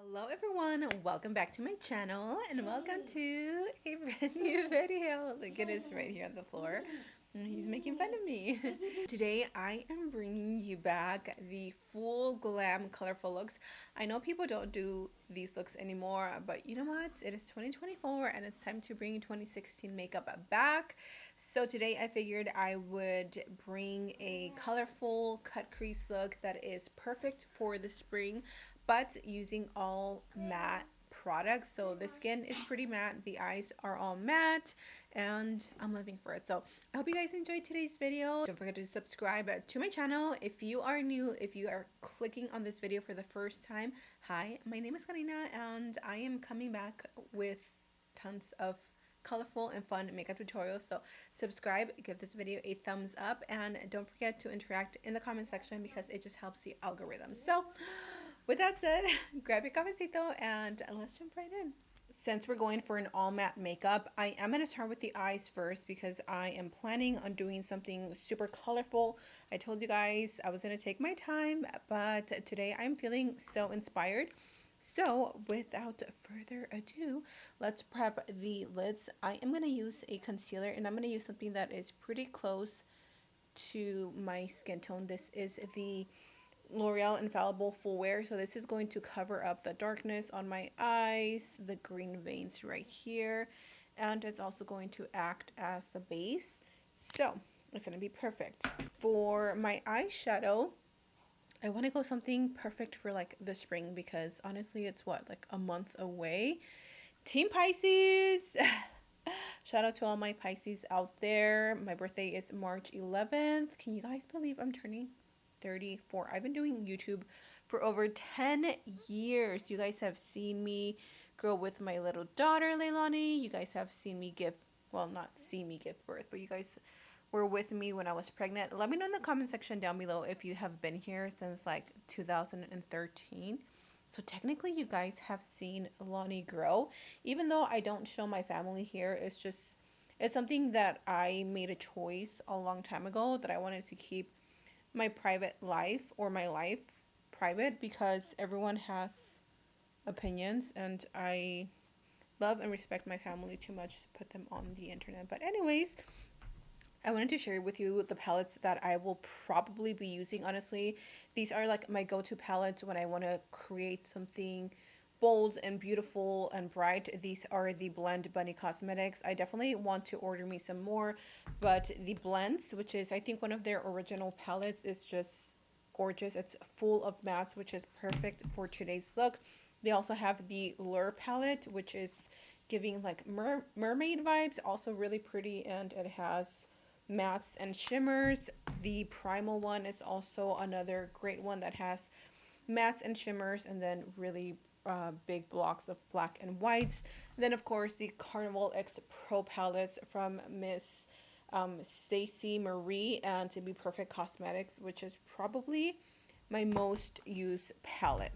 Hello everyone, welcome back to my channel and welcome to a brand new video. Look at this right here on the floor. He's making fun of me. Today I am bringing you back the full glam colorful looks. I know people don't do these looks anymore, but you know what? It is 2024 and it's time to bring 2016 makeup back. So today I figured I would bring a colorful cut crease look that is perfect for the spring, but using all matte products. So the skin is pretty matte, the eyes are all matte, and I'm living for it. So I hope you guys enjoyed today's video. Don't forget to subscribe to my channel if you are new. If you are clicking on this video for the first time, hi, my name is Karina and I am coming back with tons of colorful and fun makeup tutorials. So subscribe, give this video a thumbs up, and don't forget to interact in the comment section because it just helps the algorithm. So with that said, grab your cafecito and let's jump right in. Since we're going for an all matte makeup, I am going to start with the eyes first because I am planning on doing something super colorful. I told you guys I was going to take my time, but today I'm feeling so inspired. So without further ado, let's prep the lids. I am going to use a concealer and I'm going to use something that is pretty close to my skin tone. This is the L'Oreal Infallible Full Wear. So this is going to cover up the darkness on my eyes, the green veins right here, and it's also going to act as a base. So it's going to be perfect. For my eyeshadow, I want to go something perfect for like the spring because honestly it's what, like a month away. Team Pisces! Shout out to all my Pisces out there. My birthday is March 11th. Can you guys believe I'm turning 34? I've been doing YouTube for over 10 years. You guys have seen me grow with my little daughter, Leilani. You guys have seen me give, well, not seen me give birth, but you guys were with me when I was pregnant. Let me know in the comment section down below if you have been here since like 2013. So technically you guys have seen Lonnie grow. Even though I don't show my family here, it's something that I made a choice a long time ago that I wanted to keep my private life or my life private because everyone has opinions and I love and respect my family too much to put them on the internet. But anyways, I wanted to share with you the palettes that I will probably be using. Honestly, these are like my go-to palettes when I want to create something bold and beautiful and bright. These are the Blend Bunny Cosmetics. I definitely want to order me some more, but the blends, which is I think one of their original palettes, is just gorgeous. It's full of mattes, which is perfect for today's look. They also have the Lure palette, which is giving like mermaid vibes, also really pretty, and it has mattes and shimmers. The Primal one is also another great one that has mattes and shimmers and then really big blocks of black and whites. Then of course the Carnival X Pro palettes from Miss Stacy Marie and To Be Perfect Cosmetics, which is probably my most used palette.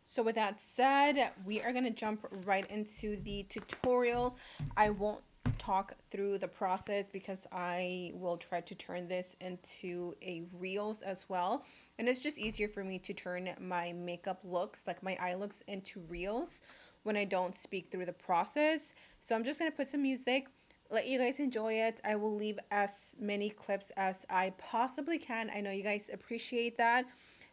So with that said, we are going to jump right into the tutorial. I won't talk through the process because I will try to turn this into a reels as well, and it's just easier for me to turn my makeup looks, like my eye looks, into reels when I don't speak through the process. So I'm just going to put some music, let you guys enjoy it. I will leave as many clips as I possibly can. I know you guys appreciate that.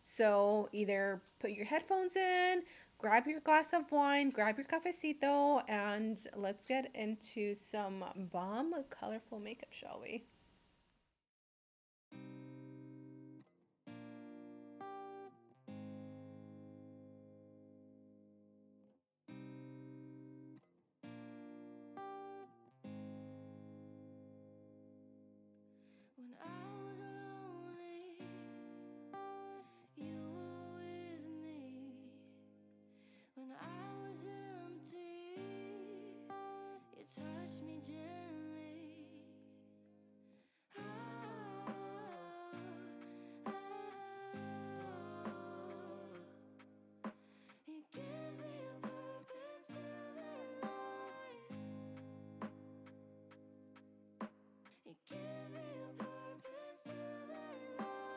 So either put your headphones in, grab your glass of wine, grab your cafecito, and let's get into some bomb colorful makeup, shall we? When I was lonely, you were with me. When I was empty, you touched me gently. Oh, oh, you give me a purpose to my life. You give me a purpose to my life.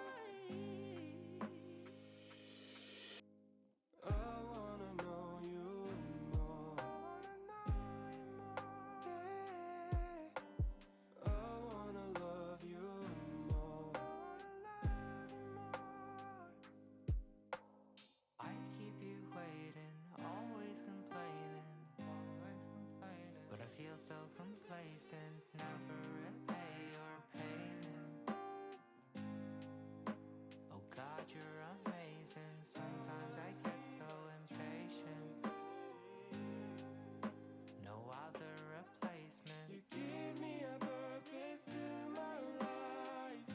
I wanna know you you're amazing. Sometimes I get so impatient. No other replacement. You give me a purpose to my life,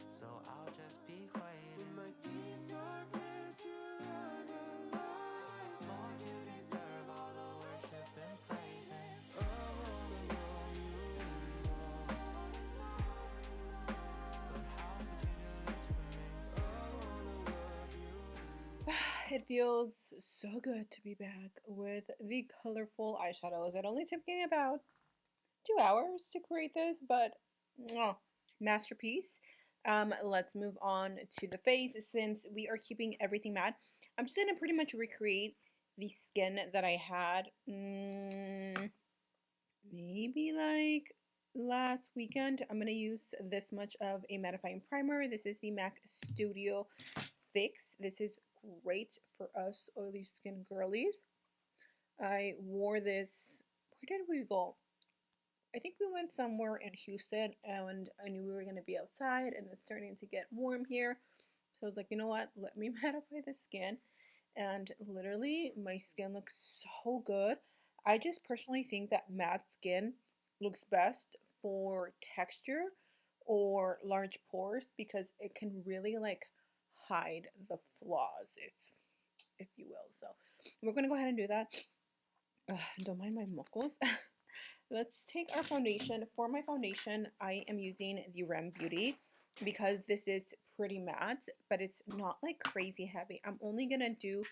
so I'll just be waiting. In my deep darkness, you are the light. Lord, you deserve all the worship and praising. I wanna know you more. But how could you do this for me? I wanna love you. It feels so good to be back with the colorful eyeshadows. It only took me about 2 hours to create this, but masterpiece. Let's move on to the face since we are keeping everything matte. I'm just gonna pretty much recreate the skin that I had maybe like last weekend. I'm gonna use this much of a mattifying primer. This is the MAC Studio Fix. This is great for us oily skin girlies. I wore this, where did we go? I think we went somewhere in Houston and I knew we were going to be outside and it's starting to get warm here. So I was like, you know what? Let me mattify the skin. And literally, my skin looks so good. I just personally think that matte skin looks best for texture or large pores because it can really like hide the flaws, if you will. So we're gonna go ahead and do that. Don't mind my muckles. Let's take our foundation. For my foundation, I am using the r.e.m Beauty because this is pretty matte, but it's not like crazy heavy. I'm only gonna do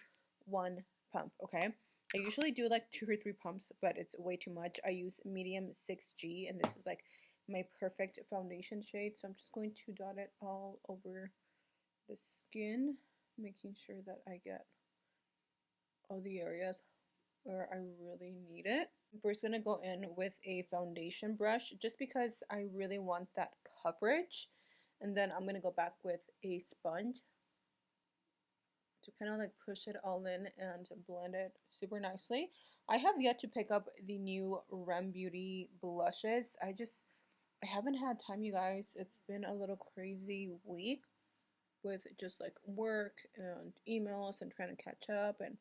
one pump, okay? I usually do like 2 or 3 pumps, but it's way too much. I use medium 6G, and this is like my perfect foundation shade. So I'm just going to dot it all over the skin, making sure that I get all the areas where I really need it. I'm first going to go in with a foundation brush just because I really want that coverage. And then I'm going to go back with a sponge to kind of like push it all in and blend it super nicely. I have yet to pick up the new r.e.m Beauty blushes. I haven't had time, you guys. It's been a little crazy week with just like work and emails and trying to catch up and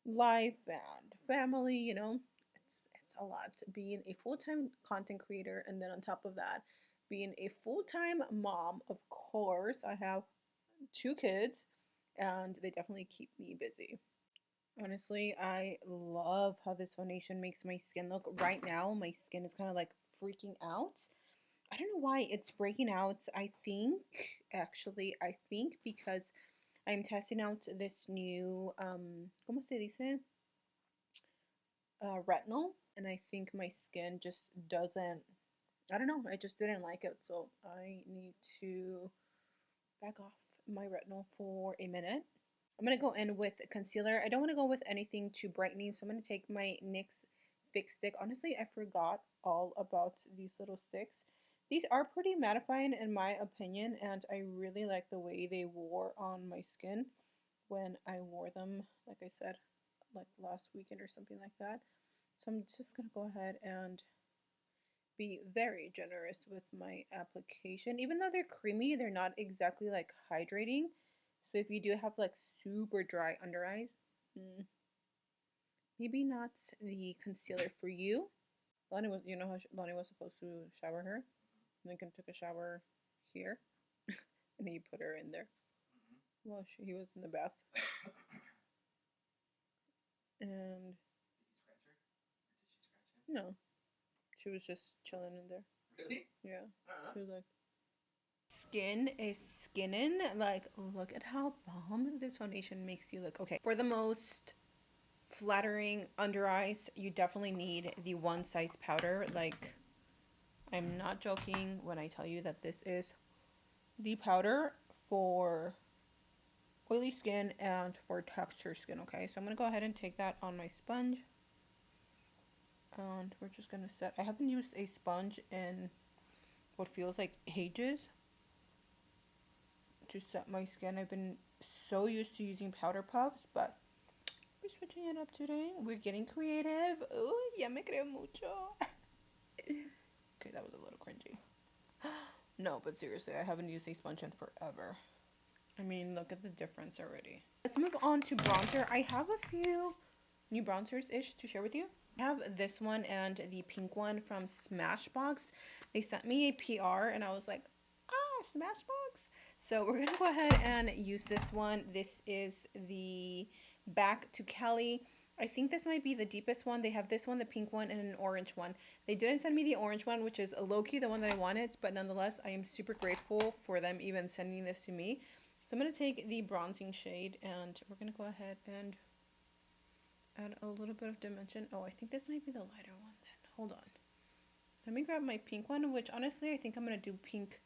life and family, you know. It's a lot being a full-time content creator, and then on top of that, being a full-time mom. Of course, I have 2 kids and they definitely keep me busy. Honestly, I love how this foundation makes my skin look. Right now, my skin is kind of like freaking out. I don't know why it's breaking out. I think because I'm testing out this new, ¿cómo se dice? Retinol. And I think my skin just doesn't, I don't know, I just didn't like it. So I need to back off my retinol for a minute. I'm going to go in with concealer. I don't want to go with anything too brightening, so I'm going to take my NYX Fix Stick. Honestly, I forgot all about these little sticks. These are pretty mattifying in my opinion, and I really like the way they wore on my skin when I wore them, like I said, like last weekend or something like that. So I'm just going to go ahead and be very generous with my application. Even though they're creamy, they're not exactly like hydrating. So if you do have like super dry under eyes, maybe not the concealer for you. Lonnie was, you know how Lonnie was supposed to shower her? Lincoln took a shower here, and he put her in there. Well, he was in the bath. And no, she was just chilling in there. Really? Yeah. She was like, skin is skinning. Like, look at how bomb this foundation makes you look. Okay, for the most flattering under eyes, you definitely need the one size powder. Like, I'm not joking when I tell you that this is the powder for oily skin and for texture skin. Okay, so I'm gonna go ahead and take that on my sponge, and we're just gonna set. I haven't used a sponge in what feels like ages to set my skin. I've been so used to using powder puffs, but we're switching it up today. We're getting creative. Ooh, ya me creo mucho. Okay, that was a little cringy. No, but seriously, I haven't used a sponge in forever. I mean, look at the difference already. Let's move on to bronzer. I have a few new bronzers-ish to share with you. I have this one and the pink one from Smashbox. They sent me a PR and I was like, ah, Smashbox. So we're gonna go ahead and use this one. This is the Back to Cali. I think this might be the deepest one. They have this one, the pink one, and an orange one. They didn't send me the orange one, which is low-key the one that I wanted, but nonetheless, I am super grateful for them even sending this to me. So I'm going to take the bronzing shade, and we're going to go ahead and add a little bit of dimension. Oh, I think this might be the lighter one then. Hold on. Let me grab my pink one, which honestly, I think I'm going to do pink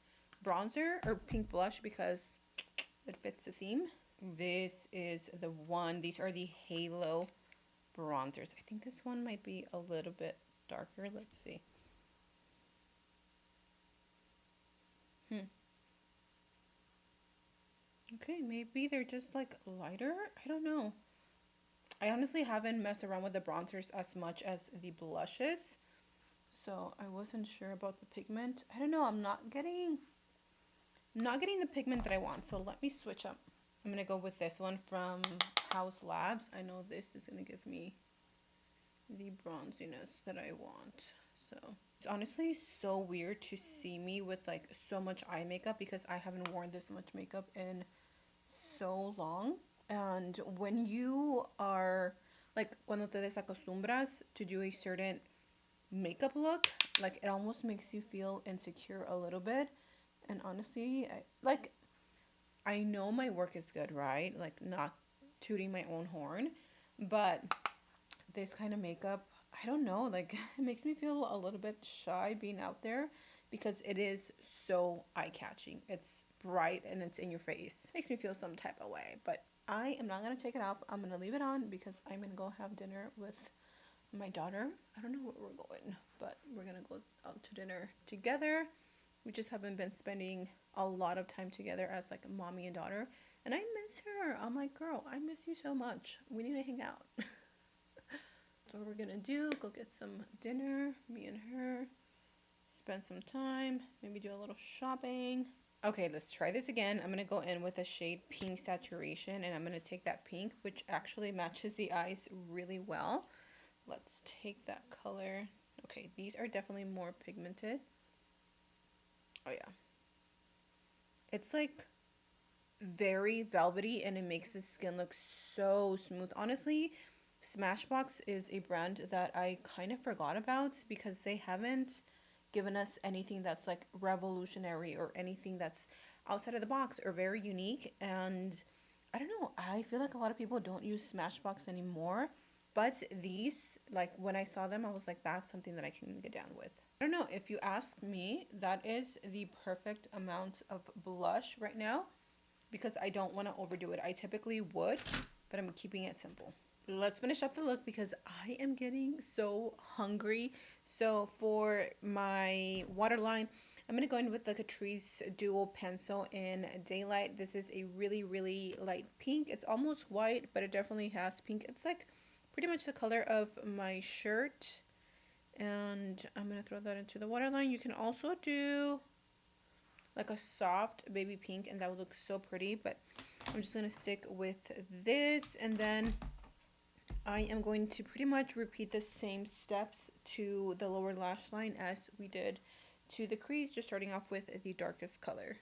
bronzer or pink blush because it fits the theme. This is the one. These are the Halo bronzers. I think this one might be a little bit darker. Let's see. Okay, maybe they're just like lighter. I don't know. I honestly haven't messed around with the bronzers as much as the blushes, so I wasn't sure about the pigment. I don't know. I'm not getting the pigment that I want. So let me switch up. I'm gonna go with this one from House Labs. I know this is gonna give me the bronziness that I want. So it's honestly so weird to see me with like so much eye makeup because I haven't worn this much makeup in so long. And when you are like cuando te desacostumbras to do a certain makeup look, like it almost makes you feel insecure a little bit. And honestly, I know my work is good, right? Like not tooting my own horn, but this kind of makeup, I don't know, like it makes me feel a little bit shy being out there because it is so eye-catching. It's bright and it's in your face. Makes me feel some type of way, but I am not going to take it off. I'm going to leave it on because I'm going to go have dinner with my daughter. I don't know where we're going, but we're going to go out to dinner together. We just haven't been spending a lot of time together as like mommy and daughter, and I miss her. I'm like, girl, I miss you so much. We need to hang out. So what we're gonna do, go get some dinner, me and her, spend some time, maybe do a little shopping. Okay, let's try this again. I'm gonna go in with a shade Pink Saturation, and I'm gonna take that pink, which actually matches the eyes really well. Let's take that color. Okay, these are definitely more pigmented. Oh yeah. It's like very velvety and it makes the skin look so smooth. Honestly, Smashbox is a brand that I kind of forgot about because they haven't given us anything that's like revolutionary or anything that's outside of the box or very unique. And I don't know, I feel like a lot of people don't use Smashbox anymore. But these, like when I saw them, I was like, that's something that I can get down with. I don't know, if you ask me, that is the perfect amount of blush right now because I don't want to overdo it. I typically would, but I'm keeping it simple. Let's finish up the look because I am getting so hungry. So for my waterline, I'm going to go in with the Catrice Dual Pencil in Daylight. This is a really, really light pink. It's almost white, but it definitely has pink. It's like pretty much the color of my shirt. And I'm going to throw that into the waterline. You can also do like a soft baby pink and that would look so pretty, but I'm just going to stick with this, and then I am going to pretty much repeat the same steps to the lower lash line as we did to the crease, just starting off with the darkest color.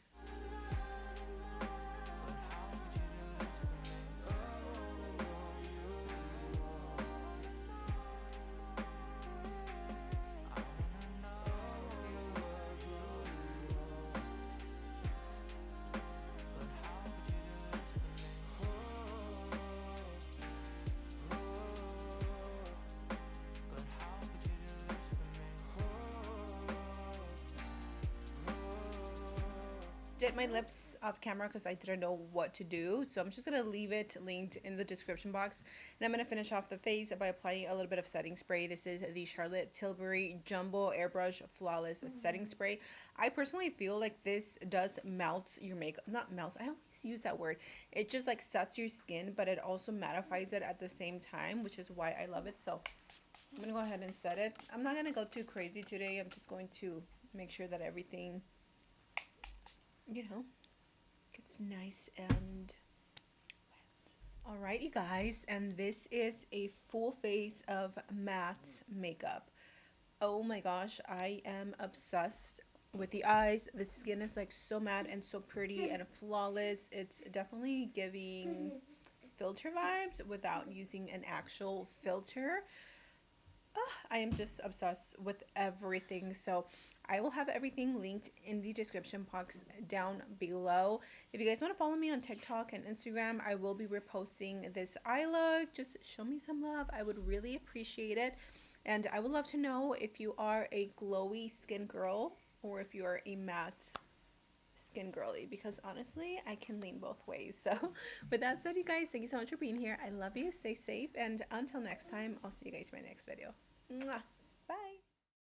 Did my lips off camera because I didn't know what to do, so I'm just gonna leave it linked in the description box, and I'm gonna finish off the face by applying a little bit of setting spray. This is the Charlotte Tilbury Jumbo Airbrush Flawless Setting Spray. I personally feel like this does melt your makeup. Not melt, I always use that word. It just like sets your skin, but it also mattifies it at the same time, which is why I love it. So I'm gonna go ahead and set it. I'm not gonna go too crazy today. I'm just going to make sure that everything, you know, It's nice and wet. Alright, you guys, and this is a full face of matte makeup. Oh my gosh, I am obsessed with the eyes. The skin is like so matte and so pretty and flawless. It's definitely giving filter vibes without using an actual filter. I am just obsessed with everything. So I will have everything linked in the description box down below. If you guys want to follow me on TikTok and Instagram, I will be reposting this eye look. Just show me some love. I would really appreciate it. And I would love to know if you are a glowy skin girl or if you are a matte skin girly, because honestly I can lean both ways. So with that said, you guys, thank you so much for being here. I love you. Stay safe, and until next time, I'll see you guys in my next video. Mwah.